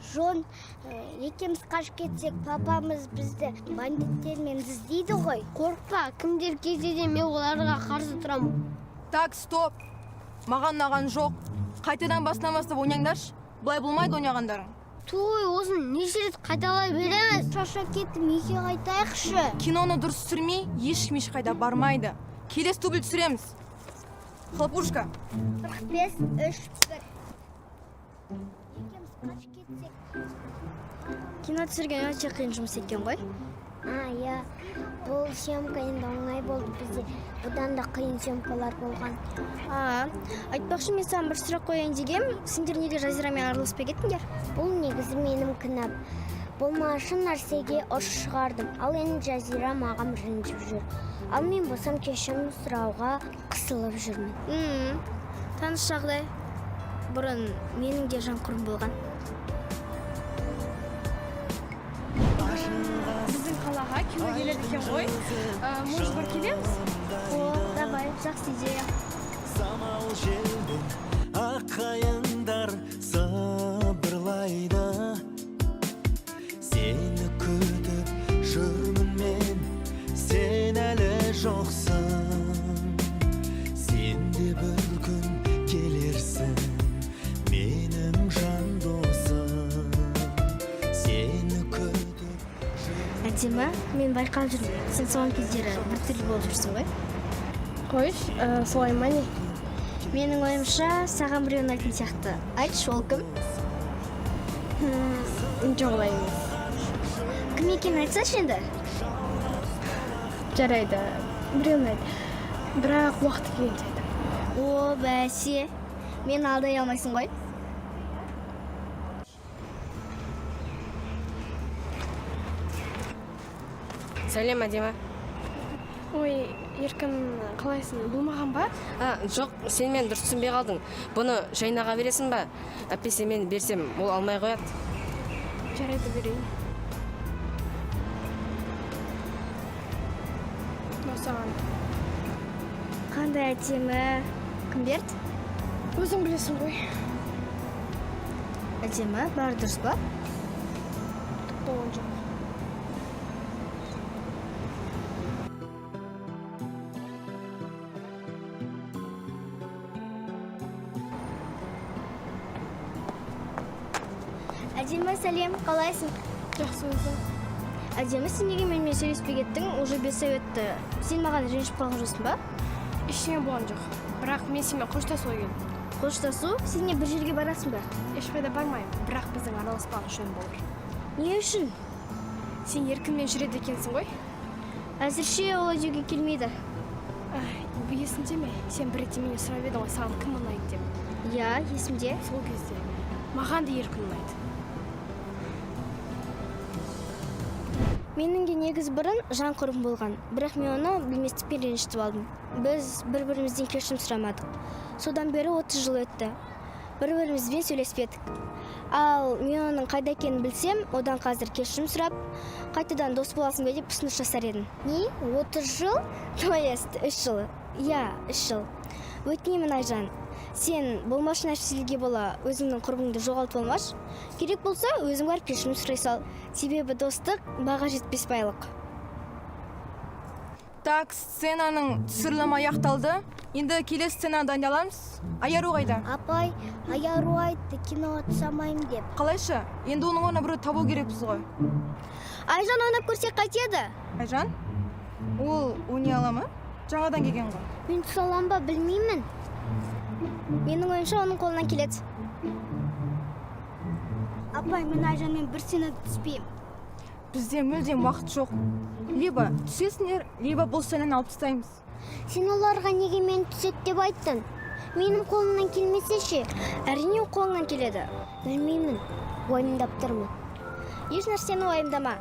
Жон, екеміз қашып кетсек, папамыз бізді бандиттермен іздейді ғой. Қорқпа, кімдер келсе де мен оларға қарсы тұрамын. Так, стоп. Маған ұнаған жоқ. Қайтадан басынан бастап ойнаңдаршы. Бұлай болмайды ойнағандарың. Той, осын неше рет қайталай береміз. Шаша кеттім, үйге қайтайықшы. Киноны дұрыс түсірмей, ешкім ешқайда бармайды. Келесі дубль түсіреміз. Хлопушка. 45, 3, 1. Екеміз қашып кетсек. Кино түсірген өте қиын жұмыс екен ғой. Иә, бұл съемка енді оңай болды бізде. Бұдан да қиын съемкалар болған. Айтпақшы, мен саған бір сұрақ қояйын дегем, сендер неге жазирамен араласпай кеттіңдер? Бұл негізі менің кінәм. Болмашы нәрсеге ұрыс шығардым. Ал енді жазира маған ренжіп жүр. Ал мен болсам кешірім сұрауға қысылып жүрмін. Таныс жағдай. Бұрын менің де жан құрым болған. Біздің қалаға кино келеді екен ғой. Может, бір келеміз? Давай, жақсы идея. Самал желдің аққайыңдар сабырлайды. Сені күтіп жүрмін мен, сен әлі жоқсың. Сен де бір күн келерсің, менің жан досым. Сені күтіп Әдемі, мен байқап жүрмін. Сен соған кездері бір түрлі болып жүрсің ғой. Қойш, солай ма не? Менің ойымша, саған біреу ұнайтын сияқты. Айтшы, ол кім? Жоқ олай емес. Кім екенін айтсашы енді? Жарайды, біреу ұнайды. Бірақ уақыты келгенде айтамын. О, бәсе, мен алдай алмайсың ғой. Сәлем, Әдемі. Ой, еркін қалайсың? Бұл маған ба? Жоқ, сен мен дұрыс түсінбей қалдың. Бұны Жайнаға бересің ба? Әппесе мен берсем, ол алмай қояды. Жарайды, берейін. Осаған. Қандай әдемі. Кім берді? Өзің білесің ғой. Әдемі, бәрі дұрыс па? Болған жоқ. Әдемі, сәлем, қалайсың? Жақсы өзің. Әдемі, сен неге менімен сөйлеспей кеттің? Уже 5 ай өтті. Сен маған ренжіп қалған жоқсың ба? Ештеңе болған жоқ. Бірақ мен сенімен қоштасуға келдім. Қоштасу, сен не бір жерге барасың ба? Ешқайда бармаймын, бірақ біздің араласпаған жөн болар. Не үшін? Сен еркінмен жүреді екенсің ғой? Әзірше олай деуге келмейді. Есіңде ме? Сен бір ретте менен сұрап едің ғой, саған кім ұнайды деп. Иә, есімде. Сол кезде маған да еркін ұнайды. Менің де негіз бұрын жан құрым болған, бірақ мен оны білместікпен ренжітіп алдым. Біз бір-бірімізден кешірім сұрамадық. Содан бері 30 жыл өтті. Бір-бірімізбен сөйлеспедік. Ал мен оның қайда екенін білсем, одан қазір кешірім сұрап, қайтадан дос боласың ба деп ұсыныс жасар едім. Не? 30 жыл? То есть 3 жыл. Иә, 3 жыл. Өтінемін, Айжан. Сен болмашы нәрселерге бола өзіңнің құрбыңды жоғалтып алмаш. Керек болса, өзің барып кешірім сұрай сал. Себебі достық баға жетпес байлық. Так, сценаның түсірілімі аяқталды. Енді келесі сцена дайындаламыз. Аяру қайда? Апай, Аяру айтты киноға түсамаймын деп. Қалайша? Енді оның орнына біреу табу керекпіз ғой. Айжан ойнап көрсек қайтеді? Айжан? Ол ойнай ала ма? Жаңадан келген ғой. Мен түсе аламын ба білмеймін. Менің ойымша оның қолынан келеді. Апай, мен Айжанмен бір сценада түспеймін. Бізде мүлдем уақыт жоқ. Либо түсесіңдер, либо бұл сценаны алып тастаймыз. Сен оларға неге мен түсет деп айттың? Менің қолымнан келмесе ше? Әрине қолыңнан келеді. Білмеймін, уайымдап тұрмын. Еш нәрсені уайымдама.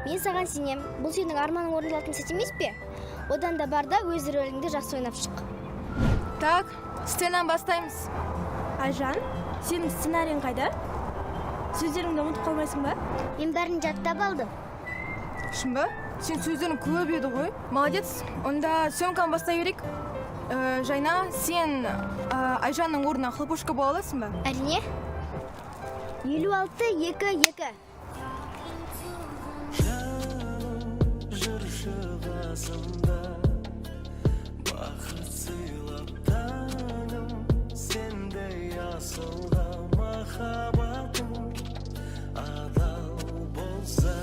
Мен саған сенем. Бұл сенің арманың орындалатын сәт емес пе? Одан да бар да өз рөліңді жақсы ойнап шық. Так, сценаны бастаймыз. Айжан, сенің сценарийің қайда? Сөздеріңді ұмытып қалмайсың ба? Мен бәрін жаттап алдым. Шын ба? Сен сөздерің көп еді ғой. Молодец. Онда съемканы бастай берейік. Жайна, сен Айжанның орнына хлопушка бола аласың ба? Әрине. 56-2-2. жүрші қасымда бақыт сыйлап таңым сендей асылға махаббатым адал болса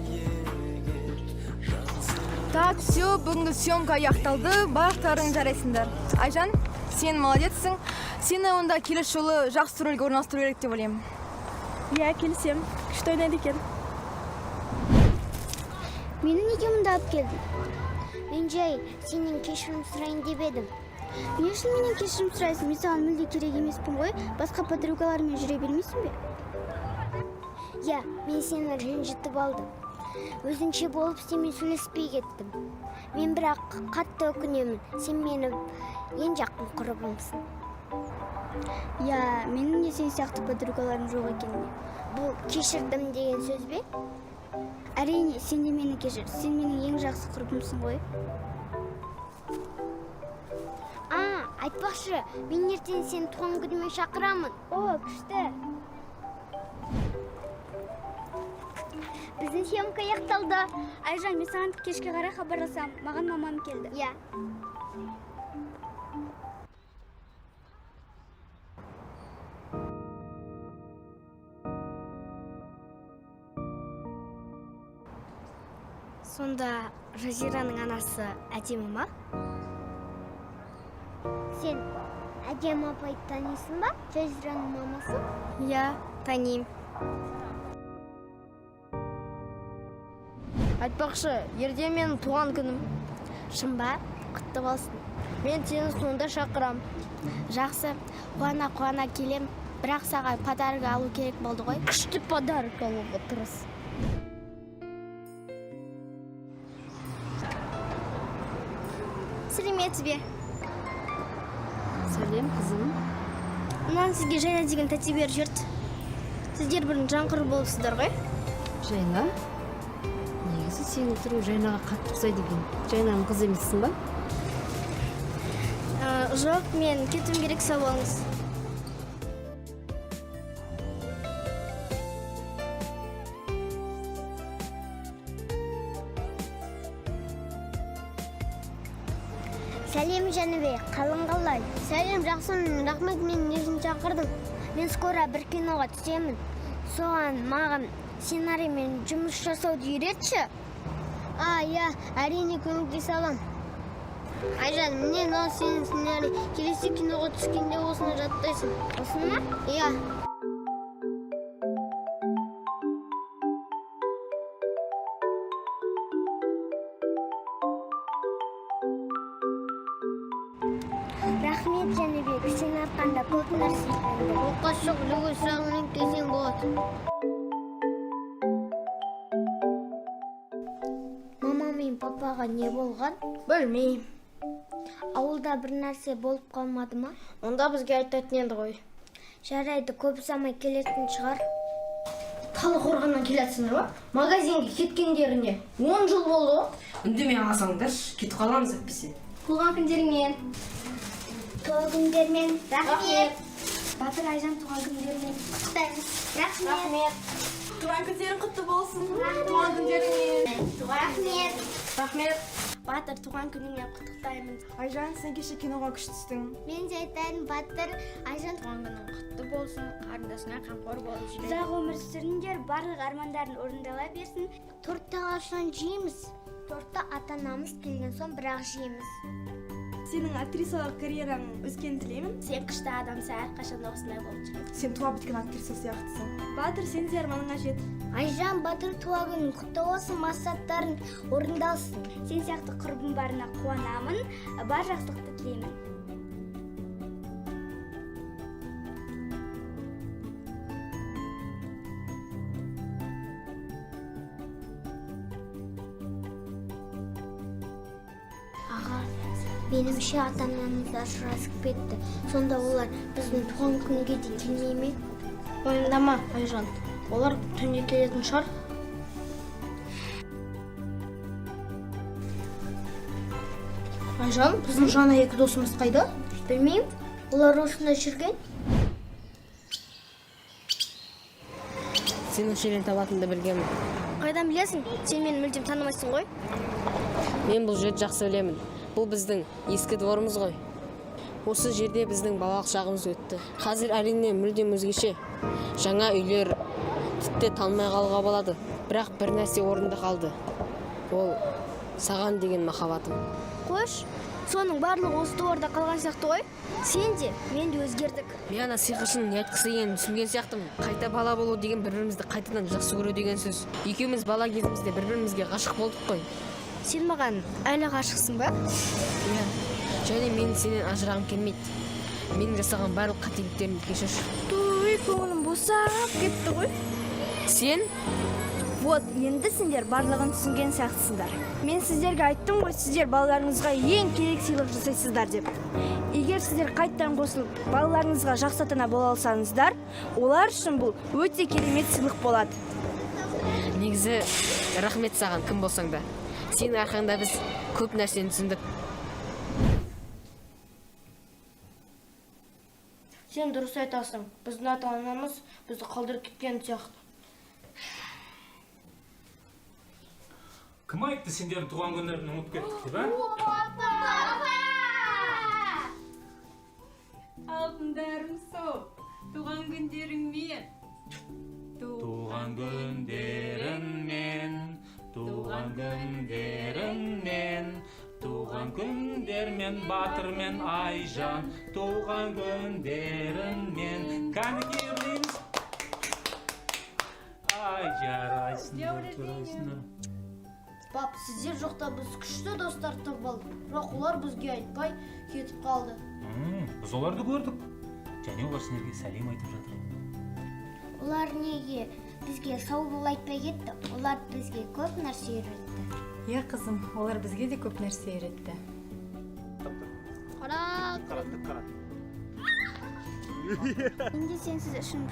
егер Так, все, бүгінгі съемка аяқталды. Барлықтарың жарайсыңдар. Айжан, сен молодецсің. Сені онда келесі жолы жақсы рөлге орналастыру керек деп ойлаймын. Иә, келісем. Күшті ойнайды екен. Мені неге мұнда алып келдің? Мен жай сенен кешірім сұрайын деп едім. Не үшін менен кешірім сұрайсың? Мен саған мүлде керек емеспін ғой. Басқа подругалармен жүре бермейсің бе? Я, мен сені ренжітіп алдым. Өзінше болып сенімен сөйлеспей кеттім. Мен бірақ қатты өкінемін. Сен мені ең жақын құрбымсың. Я, менің де сен сияқты подругаларым жоқ екеніне. Бұл кешірдім деген сөз бе? Әрине, сен де мені кешір. Сен менің ең жақсы құрбымсың ғой. Айтпақшы, мен ертең сені туған күніме шақырамын. О, күшті. Біздің съемка аяқталды. Айжан, мен саған кешке қарай хабарласам. Маған мамам келді. Я. Сонда Жазираның анасы әдемі ма? Сен әдем апайды танисың ба? Жазираның мамасы? Я, танимын. Айтпақшы, ертең менің туған күнім. Шын ба? Құтты болсын. Мен сені сонда шақырам. Жақсы, қуана келем. Бірақ саған подарок алу керек болды ғой. Күшті подарок алуға тырыс. Сәлеметсіз бе? Сәлем, қызым. Мынаны сізге Жайна деген тәте беріп жүрді. Сіздер бұрын жанқұр болыпсыздар ғой? Жайна? Негізі сенің түрің Жайнаға қатты ұқсайды екен. Жайнаның қызы емессің ба? Жоқ, мен кетуім керек, сау болыңыз. Сәлем Жәнібек, қалың қалай? Сәлем, жақсымын, рахмет, мен өзін шақырдым. Мен скоро бір киноға түсемін. Соған маған сценарий мен жұмыс жасауды үйретші. Я, әрине көмектесе алам. Айжан, міне мынау сенің сценарий. Келесі киноға түскенде осыны жаттайсың. Осыны ма? Иә. Рахмет Жәнібек, сен арқанда көп нәрсе үйрендім. Оқасы үлгі сұрағымен келсең болады. Мама мен папаға не болған? Білмеймін. Ауылда бір нәрсе болып қалмады ма? Онда бізге айтатын енді ғой. Жарайды, көп ұзамай келетін шығар. Талдықорғаннан келесіңдер ма? Магазинге кеткендеріне 10 жыл болды ғой. Үндемей алсаңдар, кетіп қаламыз әйтпесе. Туған күндеріңмен. Туған күндермен. Рахмет. Батыр Айжан туған күндеріңмен. Құттықтаймыз. Рахмет. Туған күндерің құтты болсын. Туған күндеріңмен. Рахмет. Рахмет. Батыр туған күніңмен құттықтаймын. Айжан, сен кеше киноға күшті түстің. Мен де айтайын, Батыр, Айжан Туған күнің құтты болсын, қарындасыңа қамқор болып жүре. Ұзақ өмір сүріңдер, барлық армандарын орындала берсін. тортты қашан жейміз? Тортты ата-анамыз келген соң бірақ жейміз. Сенің актрисалық карьераң өскенін тілеймін. Сен күшті адамсың, әрқашан осындай болып жүре. Сен туа біткен актриса сияқтысың. Батыр, сен де арманыңа жет. Айжан, Батыр туған күнің құтты болсын, мақсаттарың орындалсын. Сен сияқты құрбым барына қуанамын, бар жақсылықты тілеймін. Аға, меніңше ата-анамыз ажырасып кетті. Сонда олар біздің туған күнге де келмей ме? Ойындама, Айжан. Олар түнде келетін шығар. Айжан, біздің жаңа екі досымыз қайда? Білмеймін, олар осында жүрген. сенің шелен табатыныңды білгенмін. Қайдан білесің? Сен мені мүлдем танымайсың ғой. Мен бұл жерді жақсы білемін. Бұл біздің ескі дворымыз ғой. Осы жерде біздің балалық шағымыз өтті. Қазір әрине мүлдем өзгеше. Жаңа үйлер тіпті танымай қалуға болады. Бірақ бір нәрсе орында қалды. Ол саған деген махаббатым. Қош, соның барлығы осы дворда қалған сияқты ғой. Сен де, мен де өзгердік. Мен ана сиқыршының не айтқысы келгенін түсінген сияқтымын. Қайта бала болу деген бір-бірімізді қайтадан жақсы көру деген сөз. Екеуміз бала кезімізде бір-бірімізге ғашық болдық қой. Сен маған әлі ғашықсың ба? Иә. Және мен сенен ажырағым келмейді. Менің жасаған барлық қателіктерімді кешірші. Той, көңілім босап кетті ғой. Сен? Вот, енді сендер барлығын түсінген сияқтысыңдар. Мен сіздерге айттым ғой, сіздер балаларыңызға ең керек сыйлық жасайсыздар деп. Егер сіздер қайттан қосылып, балаларыңызға жақсы ата-ана бола алсаңыздар, олар үшін бұл өте керемет сыйлық болады. Негізі рахмет саған кім болсаң да. Сенің арқаңда біз көп нәрсені түсіндік. Сен дұрыс айтасың. Біздің ата-анамыз бізді қалдырып кеткен сияқты. Кім айтты сендердің туған күндерін ұмытып кеттік деп, а? Алтындарым сол, туған күндеріңмен. Туған күндеріңмен, туған күндеріңмен, туған күндермен Батыр мен Айжан, туған күндеріңмен. Кәнеки үрлейміз. Ай, жарайсыңдар. Пап, сіздер жоқта біз күшті достар тауып алдық. Бірақ олар бізге айтпай кетіп қалды. Біз оларды көрдік. Және олар сендерге сәлем айтып жатыр. Олар неге бізге сау бол айтпай кетті? Олар бізге көп нәрсе үйретті. Иә, қызым, олар бізге де көп нәрсе үйретті. Менде сенсіз ішім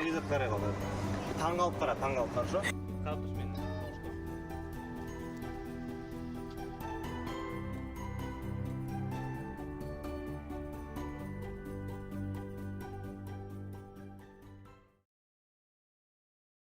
Телевизор қарай қалды. Таң қалып қара,